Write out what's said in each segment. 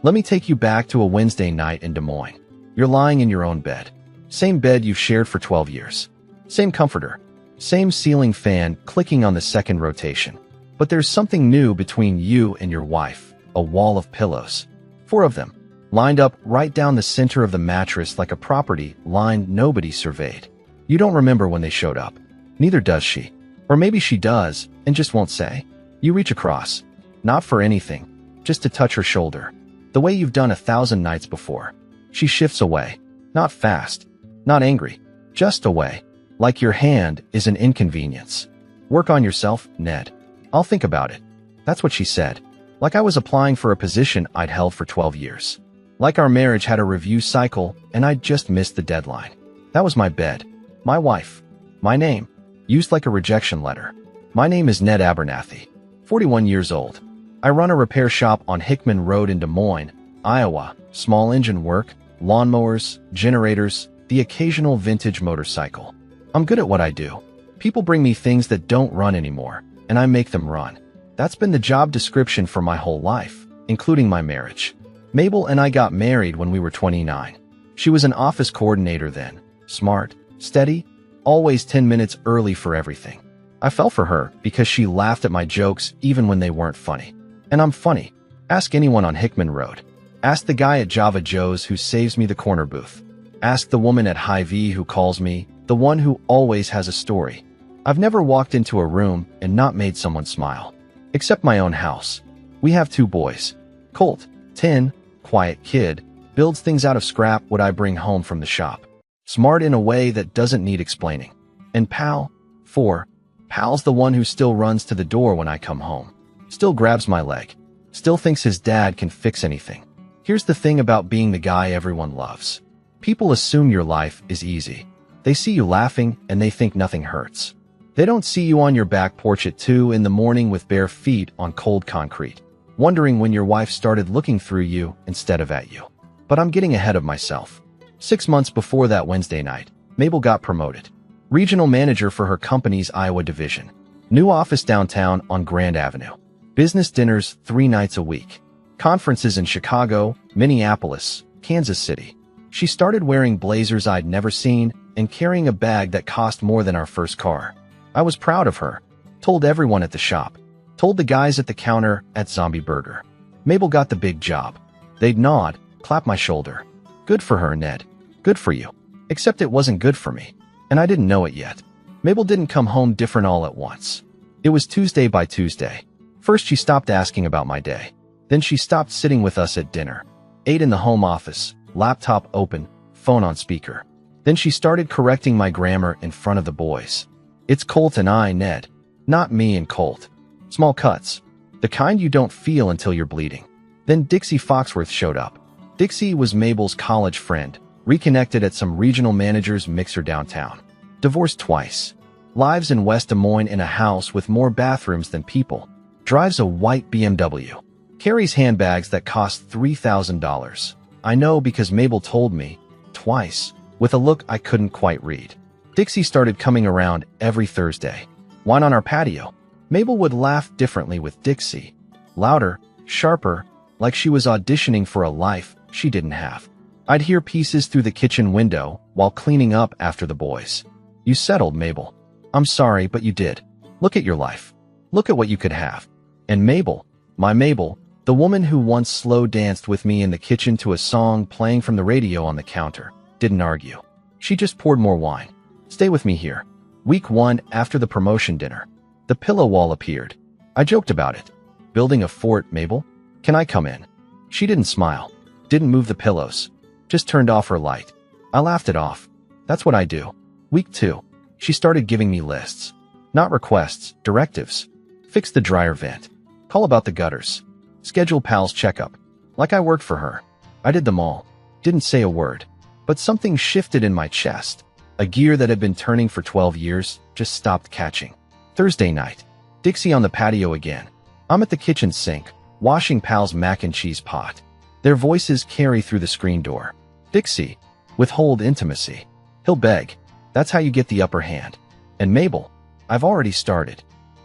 Let me take you back to a Wednesday night in Des Moines. You're lying in your own bed. Same bed you've shared for 12 years. Same comforter. Same ceiling fan clicking on the second rotation. But there's something new between you and your wife. A wall of pillows. 4 of them, lined up right down the center of the mattress like a property line nobody surveyed. You don't remember when they showed up. Neither does she. Or maybe she does, and just won't say. You reach across. Not for anything. Just to touch her shoulder. The way you've done 1,000 nights before. She shifts away. Not fast. Not angry. Just away. Like your hand is an inconvenience. Work on yourself, Ned. I'll think about it. That's what she said. Like I was applying for a position I'd held for 12 years. Like our marriage had a review cycle and I'd just missed the deadline. That was my bed. My wife. My name. Used like a rejection letter. My name is Ned Abernathy. 41 years old. I run a repair shop on Hickman Road in Des Moines, Iowa. Small engine work, lawnmowers, generators, the occasional vintage motorcycle. I'm good at what I do. People bring me things that don't run anymore, and I make them run. That's been the job description for my whole life, including my marriage. Mabel and I got married when we were 29. She was an office coordinator then. Smart, steady, always 10 minutes early for everything. I fell for her because she laughed at my jokes even when they weren't funny. And I'm funny. Ask anyone on Hickman Road. Ask the guy at Java Joe's who saves me the corner booth. Ask the woman at Hy-Vee who calls me, the one who always has a story. I've never walked into a room and not made someone smile. Except my own house. We have 2 boys. Colt, 10, quiet kid, builds things out of scrap what I bring home from the shop. Smart in a way that doesn't need explaining. And Pal, 4. Pal's the one who still runs to the door when I come home. Still grabs my leg. Still thinks his dad can fix anything. Here's the thing about being the guy everyone loves. People assume your life is easy. They see you laughing and they think nothing hurts. They don't see you on your back porch at 2 in the morning with bare feet on cold concrete, wondering when your wife started looking through you instead of at you. But I'm getting ahead of myself. 6 months before that Wednesday night, Mabel got promoted. Regional manager for her company's Iowa division. New office downtown on Grand Avenue. Business dinners 3 nights a week. Conferences in Chicago, Minneapolis, Kansas City. She started wearing blazers I'd never seen and carrying a bag that cost more than our first car. I was proud of her. Told everyone at the shop. Told the guys at the counter at Zombie Burger. Mabel got the big job. They'd nod, clap my shoulder. Good for her, Ned. Good for you. Except it wasn't good for me. And I didn't know it yet. Mabel didn't come home different all at once. It was Tuesday by Tuesday. First she stopped asking about my day. Then she stopped sitting with us at dinner. Ate in the home office, laptop open, phone on speaker. Then she started correcting my grammar in front of the boys. It's Colt and I, Ned. Not me and Colt. Small cuts. The kind you don't feel until you're bleeding. Then Dixie Foxworth showed up. Dixie was Mabel's college friend, reconnected at some regional manager's mixer downtown. Divorced twice. Lives in West Des Moines in a house with more bathrooms than people. Drives a white BMW. Carries handbags that cost $3,000. I know because Mabel told me, twice, with a look I couldn't quite read. Dixie started coming around every Thursday. Wine on our patio. Mabel would laugh differently with Dixie. Louder, sharper, like she was auditioning for a life she didn't have. I'd hear pieces through the kitchen window while cleaning up after the boys. You settled, Mabel. I'm sorry, but you did. Look at your life. Look at what you could have. And Mabel, my Mabel, the woman who once slow danced with me in the kitchen to a song playing from the radio on the counter, didn't argue. She just poured more wine. Stay with me here. Week 1 after the promotion dinner. The pillow wall appeared. I joked about it. Building a fort, Mabel? Can I come in? She didn't smile. Didn't move the pillows. Just turned off her light. I laughed it off. That's what I do. Week 2. She started giving me lists. Not requests, directives. Fix the dryer vent. Call about the gutters. Schedule Pal's checkup. Like I worked for her. I did them all. Didn't say a word. But something shifted in my chest. A gear that had been turning for 12 years just stopped catching. Thursday night. Dixie on the patio again. I'm at the kitchen sink, washing Pal's mac and cheese pot. Their voices carry through the screen door. Dixie, withhold intimacy. He'll beg. That's how you get the upper hand. And Mabel, I've already started.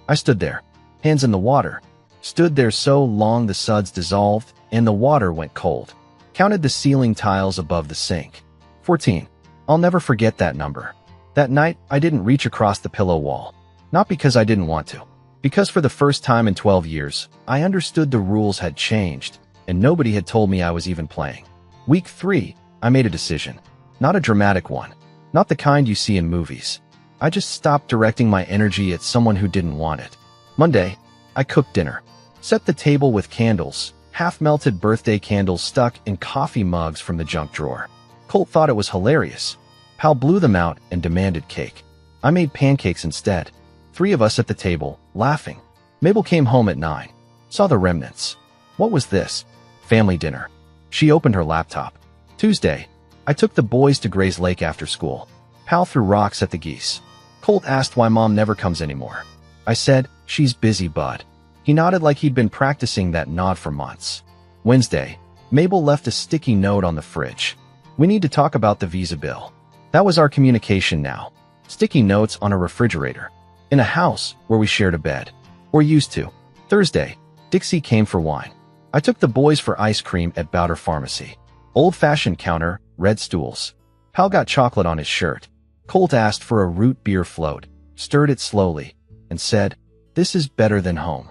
I stood there, hands in the water. Stood there so long the suds dissolved, and the water went cold. Counted the ceiling tiles above the sink. 14. I'll never forget that number. That night, I didn't reach across the pillow wall. Not because I didn't want to. Because for the first time in 12 years, I understood the rules had changed, and nobody had told me I was even playing. Week 3, I made a decision. Not a dramatic one. Not the kind you see in movies. I just stopped directing my energy at someone who didn't want it. Monday, I cooked dinner. Set the table with candles, half-melted birthday candles stuck in coffee mugs from the junk drawer. Colt thought it was hilarious. Pal blew them out and demanded cake. I made pancakes instead. 3 of us at the table, laughing. Mabel came home at 9. Saw the remnants. What was this? Family dinner. She opened her laptop. Tuesday, I took the boys to Gray's Lake after school. Pal threw rocks at the geese. Colt asked why Mom never comes anymore. I said, she's busy, bud. He nodded like he'd been practicing that nod for months. Wednesday, Mabel left a sticky note on the fridge. We need to talk about the visa bill. That was our communication now. Sticky notes on a refrigerator. In a house where we shared a bed. Or used to. Thursday, Dixie came for wine. I took the boys for ice cream at Bowder Pharmacy. Old-fashioned counter, red stools. Pal got chocolate on his shirt. Colt asked for a root beer float, stirred it slowly, and said, "This is better than home."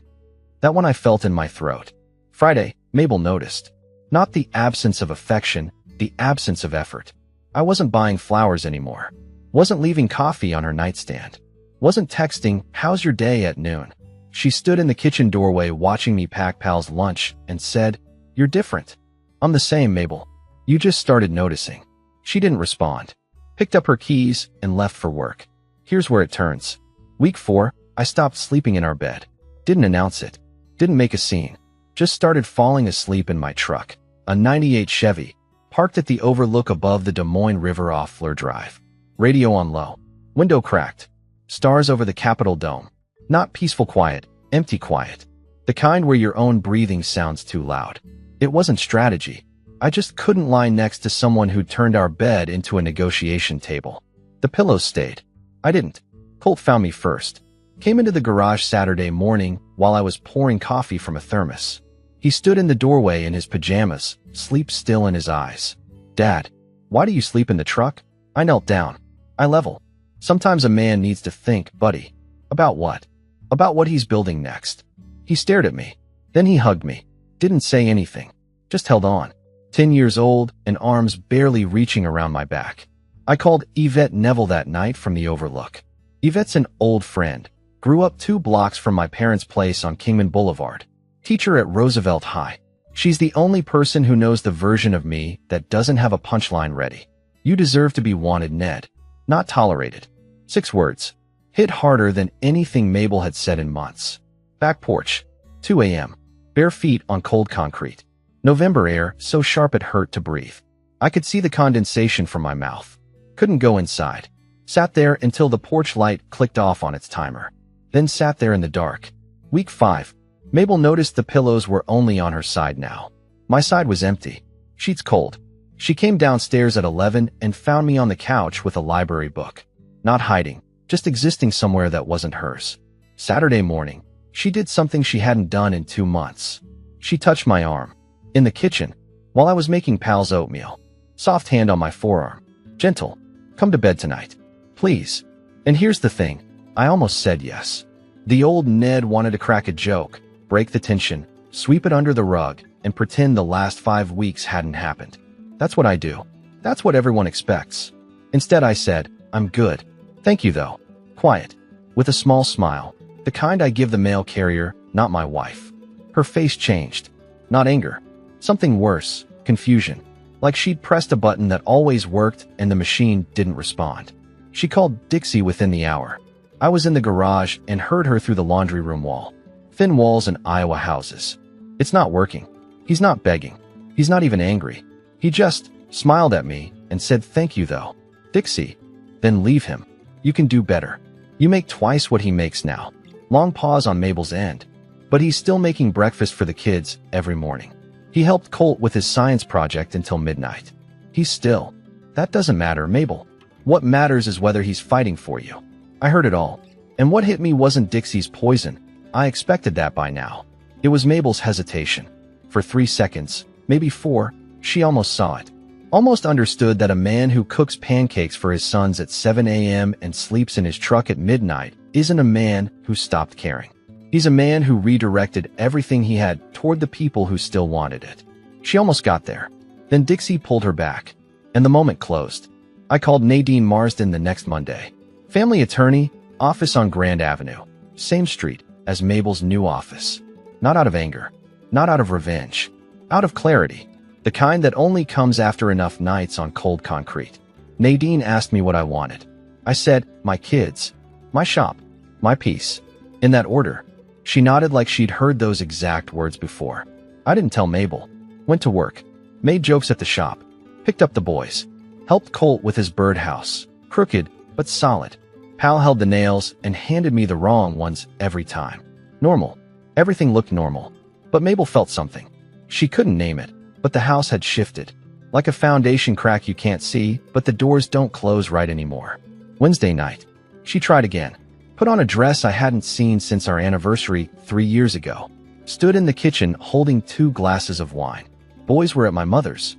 That one I felt in my throat. Friday, Mabel noticed. Not the absence of affection, the absence of effort. I wasn't buying flowers anymore. Wasn't leaving coffee on her nightstand. Wasn't texting, "How's your day?" at noon. She stood in the kitchen doorway watching me pack Pal's lunch and said, "You're different." "I'm the same, Mabel. You just started noticing." She didn't respond. Picked up her keys and left for work. Here's where it turns. Week 4, I stopped sleeping in our bed. Didn't announce it. Didn't make a scene. Just started falling asleep in my truck. A 98 Chevy, parked at the overlook above the Des Moines River off Fleur Drive. Radio on low. Window cracked. Stars over the Capitol Dome. Not peaceful quiet, empty quiet. The kind where your own breathing sounds too loud. It wasn't strategy. I just couldn't lie next to someone who turned our bed into a negotiation table. The pillows stayed. I didn't. Colt found me first. Came into the garage Saturday morning while I was pouring coffee from a thermos. He stood in the doorway in his pajamas, sleep still in his eyes. "Dad, why do you sleep in the truck?" I knelt down. I level. Sometimes a man needs to think, buddy. About what? About what he's building next. He stared at me. Then he hugged me. Didn't say anything. Just held on. 10 years old and arms barely reaching around my back. I called Yvette Neville that night from the overlook. Yvette's an old friend. Grew up 2 blocks from my parents' place on Kingman Boulevard. Teacher at Roosevelt High. She's the only person who knows the version of me that doesn't have a punchline ready. "You deserve to be wanted, Ned. Not tolerated." 6 words. Hit harder than anything Mabel had said in months. Back porch. 2 a.m. Bare feet on cold concrete. November air so sharp it hurt to breathe. I could see the condensation from my mouth. Couldn't go inside. Sat there until the porch light clicked off on its timer. Then sat there in the dark. Week 5. Mabel noticed the pillows were only on her side now. My side was empty. Sheets cold. She came downstairs at 11 and found me on the couch with a library book. Not hiding, just existing somewhere that wasn't hers. Saturday morning, she did something she hadn't done in 2 months. She touched my arm. In the kitchen, while I was making Pal's oatmeal. Soft hand on my forearm. Gentle. "Come to bed tonight. Please." And here's the thing. I almost said yes. The old Ned wanted to crack a joke, break the tension, sweep it under the rug, and pretend the last 5 weeks hadn't happened. That's what I do. That's what everyone expects. Instead, I said, "I'm good. Thank you, though." Quiet. With a small smile. The kind I give the mail carrier, not my wife. Her face changed. Not anger. Something worse. Confusion. Like she'd pressed a button that always worked and the machine didn't respond. She called Dixie within the hour. I was in the garage and heard her through the laundry room wall. Thin walls in Iowa houses. "It's not working." He's not begging. He's not even angry. He just smiled at me and said, "Thank you, though." "Dixie." "Then leave him. You can do better. You make twice what he makes now." Long pause on Mabel's end. But he's still making breakfast for the kids every morning. He helped Colt with his science project until midnight. He's still. That doesn't matter, Mabel. What matters is whether he's fighting for you. I heard it all. And what hit me wasn't Dixie's poison. I expected that by now. It was Mabel's hesitation. For 3 seconds, maybe 4, she almost saw it. Almost understood that a man who cooks pancakes for his sons at 7 a.m. and sleeps in his truck at midnight isn't a man who stopped caring. He's a man who redirected everything he had toward the people who still wanted it. She almost got there. Then Dixie pulled her back, and the moment closed. I called Nadine Marsden the next Monday. Family attorney, office on Grand Avenue, same street as Mabel's new office. Not out of anger, not out of revenge, out of clarity. The kind that only comes after enough nights on cold concrete. Nadine asked me what I wanted. I said, my kids, my shop, my peace. In that order. She nodded like she'd heard those exact words before. I didn't tell Mabel. Went to work. Made jokes at the shop. Picked up the boys. Helped Colt with his birdhouse. Crooked, but solid. Pal held the nails and handed me the wrong ones every time. Normal. Everything looked normal. But Mabel felt something. She couldn't name it. But the house had shifted. Like a foundation crack you can't see, but the doors don't close right anymore. Wednesday night. She tried again. Put on a dress I hadn't seen since our anniversary 3 years ago. Stood in the kitchen holding 2 glasses of wine. Boys were at my mother's.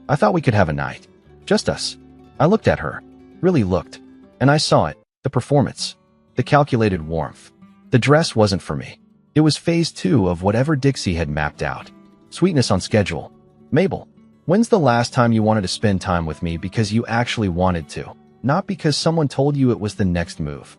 I thought we could have a night. Just us. I looked at her. Really looked. And I saw it. The performance. The calculated warmth. The dress wasn't for me. It was phase 2 of whatever Dixie had mapped out. Sweetness on schedule. Mabel, when's the last time you wanted to spend time with me because you actually wanted to, not because someone told you it was the next move?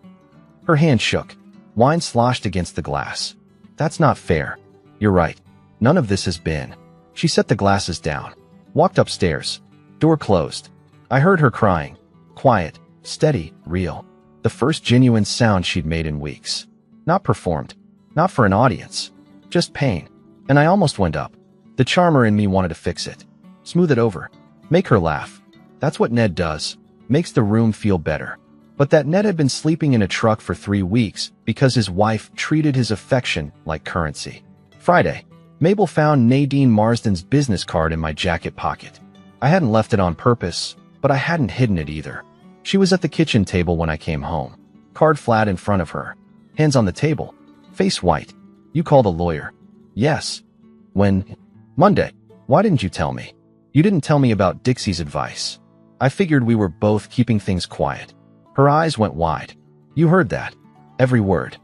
Her hand shook. Wine sloshed against the glass. That's not fair. You're right. None of this has been. She set the glasses down. Walked upstairs. Door closed. I heard her crying. Quiet, steady, real. The first genuine sound she'd made in weeks. Not performed. Not for an audience. Just pain. And I almost went up. The charmer in me wanted to fix it. Smooth it over. Make her laugh. That's what Ned does. Makes the room feel better. But that Ned had been sleeping in a truck for 3 weeks because his wife treated his affection like currency. Friday. Mabel found Nadine Marsden's business card in my jacket pocket. I hadn't left it on purpose, but I hadn't hidden it either. She was at the kitchen table when I came home. Card flat in front of her. Hands on the table. Face white. You called a lawyer. Yes. When? Monday. Why didn't you tell me? You didn't tell me about Dixie's advice. I figured we were both keeping things quiet. Her eyes went wide. You heard that. Every word.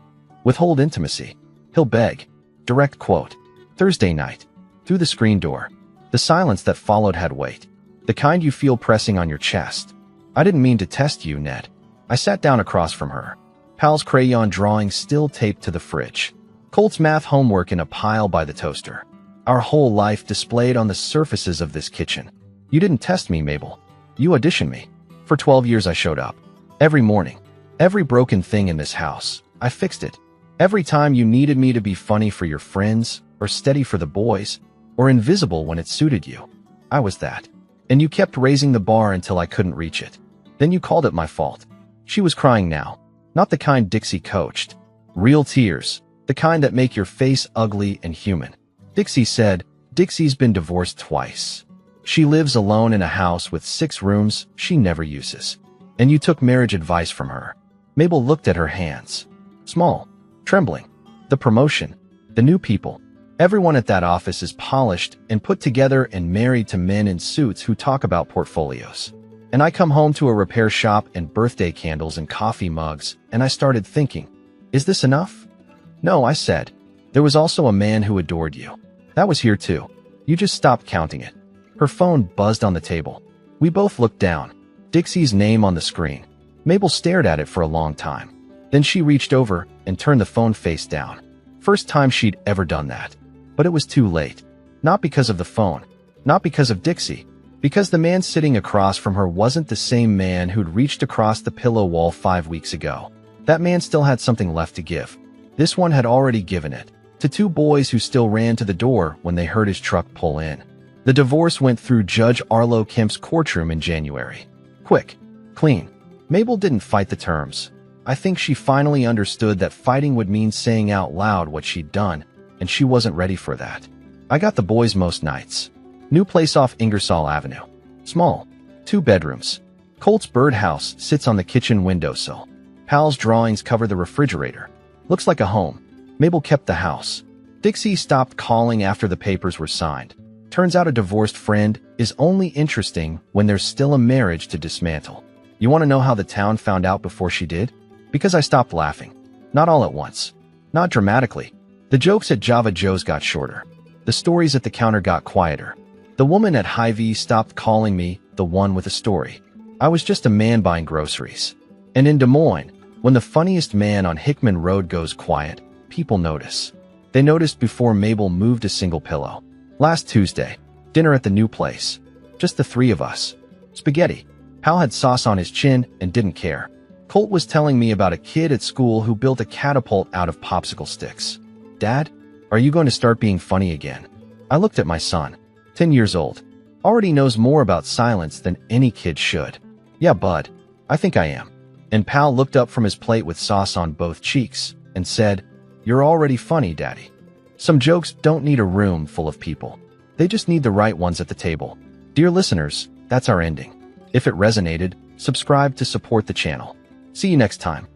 Withhold intimacy. He'll beg. Direct quote. Thursday night. Through the screen door. The silence that followed had weight. The kind you feel pressing on your chest. I didn't mean to test you, Ned. I sat down across from her. Pal's crayon drawing still taped to the fridge. Colt's math homework in a pile by the toaster. Our whole life displayed on the surfaces of this kitchen. You didn't test me, Mabel. You auditioned me. For 12 years I showed up. Every morning. Every broken thing in this house. I fixed it. Every time you needed me to be funny for your friends, or steady for the boys, or invisible when it suited you. I was that. And you kept raising the bar until I couldn't reach it. Then you called it my fault. She was crying now. Not the kind Dixie coached. Real tears. The kind that make your face ugly and human. Dixie said, Dixie's been divorced twice. She lives alone in a house with 6 rooms she never uses. And you took marriage advice from her. Mabel looked at her hands. Small. Trembling. The promotion. The new people. Everyone at that office is polished and put together and married to men in suits who talk about portfolios. And I come home to a repair shop and birthday candles and coffee mugs, and I started thinking, is this enough? No, I said. There was also a man who adored you. That was here too. You just stopped counting it. Her phone buzzed on the table. We both looked down. Dixie's name on the screen. Mabel stared at it for a long time. Then she reached over and turned the phone face down. First time she'd ever done that. But it was too late. Not because of the phone. Not because of Dixie. Because the man sitting across from her wasn't the same man who'd reached across the pillow wall 5 weeks ago. That man still had something left to give. This one had already given it. To 2 boys who still ran to the door when they heard his truck pull in. The divorce went through Judge Arlo Kemp's courtroom in January. Quick. Clean. Mabel didn't fight the terms. I think she finally understood that fighting would mean saying out loud what she'd done, and she wasn't ready for that. I got the boys most nights. New place off Ingersoll Avenue. Small. 2 bedrooms. Colt's birdhouse sits on the kitchen windowsill. Pal's drawings cover the refrigerator. Looks like a home. Mabel kept the house. Dixie stopped calling after the papers were signed. Turns out a divorced friend is only interesting when there's still a marriage to dismantle. You want to know how the town found out before she did? Because I stopped laughing. Not all at once. Not dramatically. The jokes at Java Joe's got shorter. The stories at the counter got quieter. The woman at Hy-Vee stopped calling me the one with a story. I was just a man buying groceries. And in Des Moines, when the funniest man on Hickman Road goes quiet, people notice. They noticed before Mabel moved a single pillow. Last Tuesday, dinner at the new place. Just the three of us. Spaghetti. Pal had sauce on his chin and didn't care. Colt was telling me about a kid at school who built a catapult out of popsicle sticks. Dad, are you going to start being funny again? I looked at my son, 10 years old. Already knows more about silence than any kid should. Yeah, bud, I think I am. And Pal looked up from his plate with sauce on both cheeks and said, "You're already funny, Daddy." Some jokes don't need a room full of people. They just need the right ones at the table. Dear listeners, that's our ending. If it resonated, subscribe to support the channel. See you next time.